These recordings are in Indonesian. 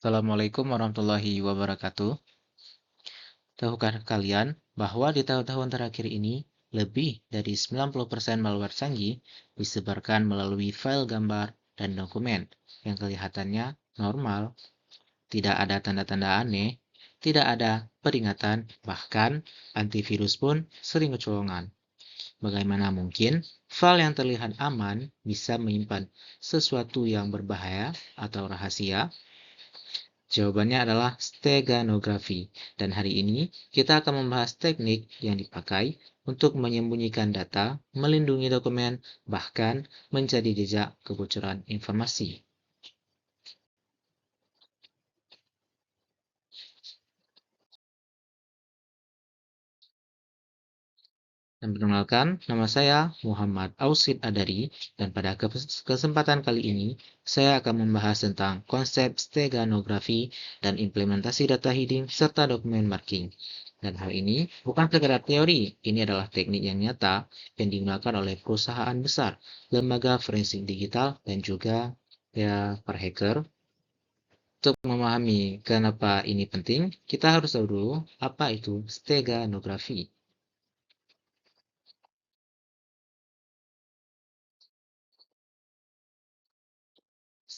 Assalamualaikum warahmatullahi wabarakatuh. Tahukah kalian bahwa di tahun-tahun terakhir ini, lebih dari 90% malware canggih disebarkan melalui file gambar dan dokumen yang kelihatannya normal, tidak ada tanda-tanda aneh, tidak ada peringatan, bahkan antivirus pun sering kecolongan. Bagaimana mungkin file yang terlihat aman bisa menyimpan sesuatu yang berbahaya atau rahasia? Jawabannya adalah steganografi, dan hari ini kita akan membahas teknik yang dipakai untuk menyembunyikan data, melindungi dokumen, bahkan mencari jejak kebocoran informasi. Dan perkenalkan, nama saya Muhammad Ausid Adari, dan pada kesempatan kali ini saya akan membahas tentang konsep steganografi dan implementasi data hiding serta dokumen marking. Dan hal ini bukan sekedar teori, ini adalah teknik yang nyata yang digunakan oleh perusahaan besar, lembaga forensik digital, dan juga para hacker. Untuk memahami kenapa ini penting, kita harus tahu dulu apa itu steganografi.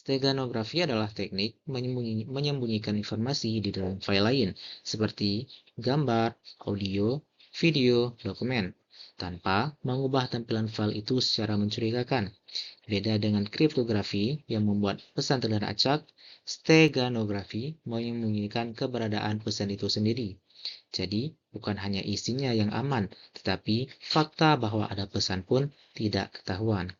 Steganografi adalah teknik menyembunyikan informasi di dalam file lain, seperti gambar, audio, video, dokumen, tanpa mengubah tampilan file itu secara mencurigakan. Beda dengan kriptografi yang membuat pesan terlihat acak, steganografi menyembunyikan keberadaan pesan itu sendiri. Jadi, bukan hanya isinya yang aman, tetapi fakta bahwa ada pesan pun tidak ketahuan.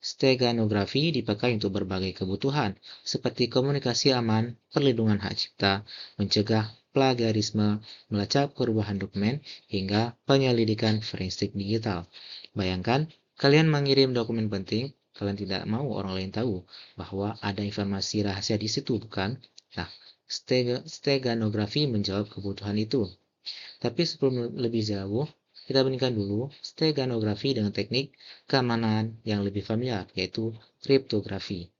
Steganografi dipakai untuk berbagai kebutuhan, seperti komunikasi aman, perlindungan hak cipta, mencegah plagiarisme, melacak perubahan dokumen, hingga penyelidikan forensik digital. Bayangkan, kalian mengirim dokumen penting, kalian tidak mau orang lain tahu bahwa ada informasi rahasia di situ, bukan? Nah, steganografi menjawab kebutuhan itu. Tapi sebelum lebih jauh, kita bandingkan dulu steganografi dengan teknik keamanan yang lebih familiar, yaitu kriptografi.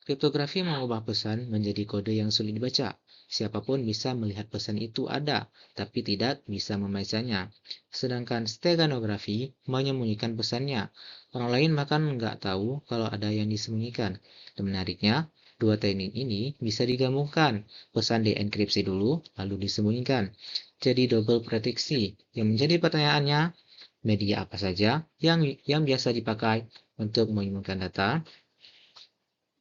Kriptografi mengubah pesan menjadi kode yang sulit dibaca. Siapapun bisa melihat pesan itu ada, tapi tidak bisa membacanya. Sedangkan steganografi menyembunyikan pesannya. Orang lain bahkan nggak tahu kalau ada yang disembunyikan. Dan menariknya, dua teknik ini bisa digabungkan. Pesan dienkripsi dulu, lalu disembunyikan. Jadi double proteksi. Yang menjadi pertanyaannya, media apa saja yang biasa dipakai untuk menyembunyikan data?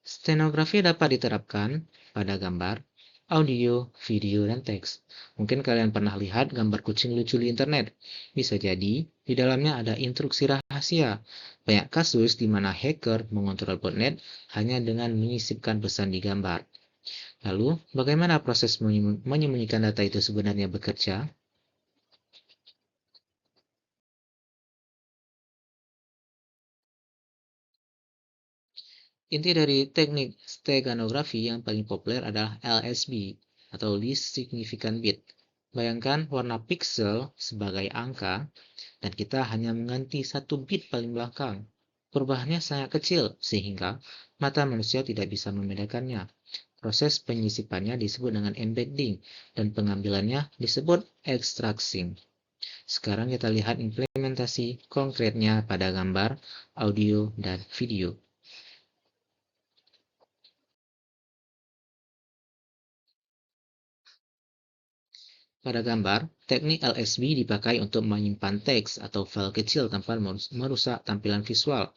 Stenografi dapat diterapkan pada gambar, audio, video, dan teks. Mungkin kalian pernah lihat gambar kucing lucu di internet. Bisa jadi, di dalamnya ada instruksi rahasia. Banyak kasus di mana hacker mengontrol botnet hanya dengan menyisipkan pesan di gambar. Lalu, bagaimana proses menyembunyikan data itu sebenarnya bekerja? Inti dari teknik steganografi yang paling populer adalah LSB atau Least Significant Bit. Bayangkan warna pixel sebagai angka dan kita hanya mengganti satu bit paling belakang. Perubahannya sangat kecil sehingga mata manusia tidak bisa membedakannya. Proses penyisipannya disebut dengan embedding dan pengambilannya disebut extracting. Sekarang kita lihat implementasi konkretnya pada gambar, audio, dan video. Pada gambar, teknik LSB dipakai untuk menyimpan teks atau file kecil tanpa merusak tampilan visual.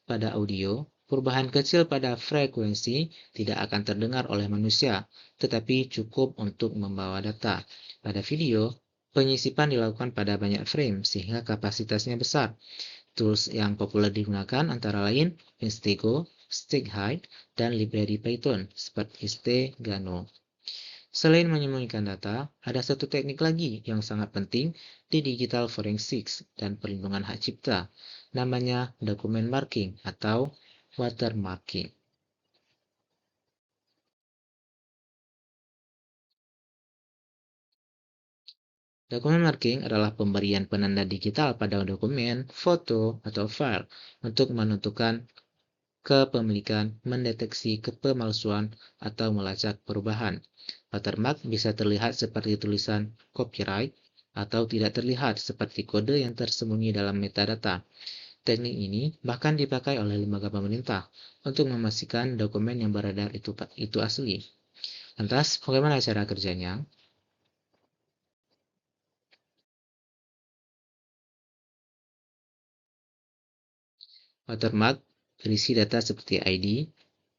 Pada audio, perubahan kecil pada frekuensi tidak akan terdengar oleh manusia, tetapi cukup untuk membawa data. Pada video, penyisipan dilakukan pada banyak frame sehingga kapasitasnya besar. Tools yang populer digunakan antara lain Instago, StigHide, dan library Python seperti Stegano. Selain menyembunyikan data, ada satu teknik lagi yang sangat penting di digital forensics dan perlindungan hak cipta. Namanya document marking atau watermarking. Dokumen marking adalah pemberian penanda digital pada dokumen, foto, atau file untuk menentukan kepemilikan, mendeteksi pemalsuan, atau melacak perubahan. Watermark bisa terlihat seperti tulisan copyright atau tidak terlihat seperti kode yang tersembunyi dalam metadata. Teknik ini bahkan dipakai oleh lembaga pemerintah untuk memastikan dokumen yang beredar itu asli. Lantas, bagaimana cara kerjanya? Watermark berisi data seperti ID,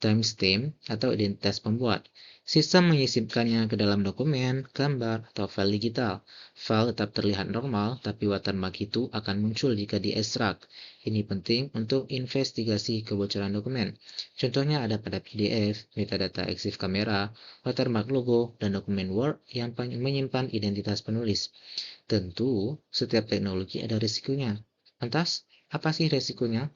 timestamp, atau identitas pembuat. Sistem menyisipkannya ke dalam dokumen, gambar, atau file digital. File tetap terlihat normal, tapi watermark itu akan muncul jika diekstrak. Ini penting untuk investigasi kebocoran dokumen. Contohnya ada pada PDF, metadata EXIF kamera, watermark logo, dan dokumen Word yang menyimpan identitas penulis. Tentu, setiap teknologi ada risikonya. Lantas, apa sih risikonya?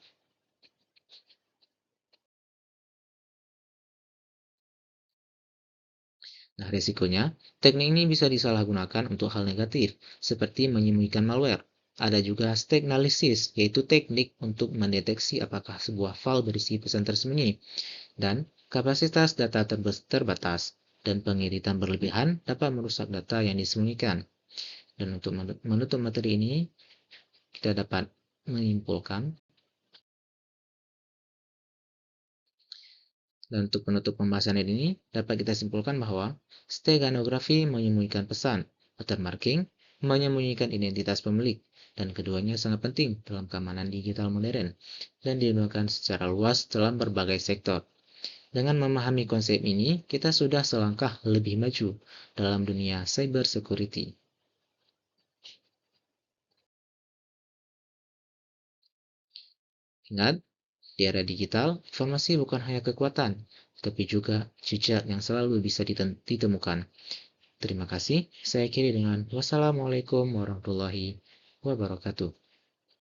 Nah, risikonya, teknik ini bisa disalahgunakan untuk hal negatif, seperti menyembunyikan malware. Ada juga stack analysis, yaitu teknik untuk mendeteksi apakah sebuah file berisi pesan tersembunyi, dan kapasitas data terbatas, dan pengeditan berlebihan dapat merusak data yang disembunyikan. Dan untuk menutup materi ini, kita dapat menyimpulkan, dan untuk penutup pembahasan ini, dapat kita simpulkan bahwa steganografi menyembunyikan pesan, watermarking menyembunyikan identitas pemilik, dan keduanya sangat penting dalam keamanan digital modern dan digunakan secara luas dalam berbagai sektor. Dengan memahami konsep ini, kita sudah selangkah lebih maju dalam dunia cyber security. Ingat, di era digital, informasi bukan hanya kekuatan, tapi juga jejak yang selalu bisa ditemukan. Terima kasih. Saya akhiri dengan wassalamualaikum warahmatullahi wabarakatuh.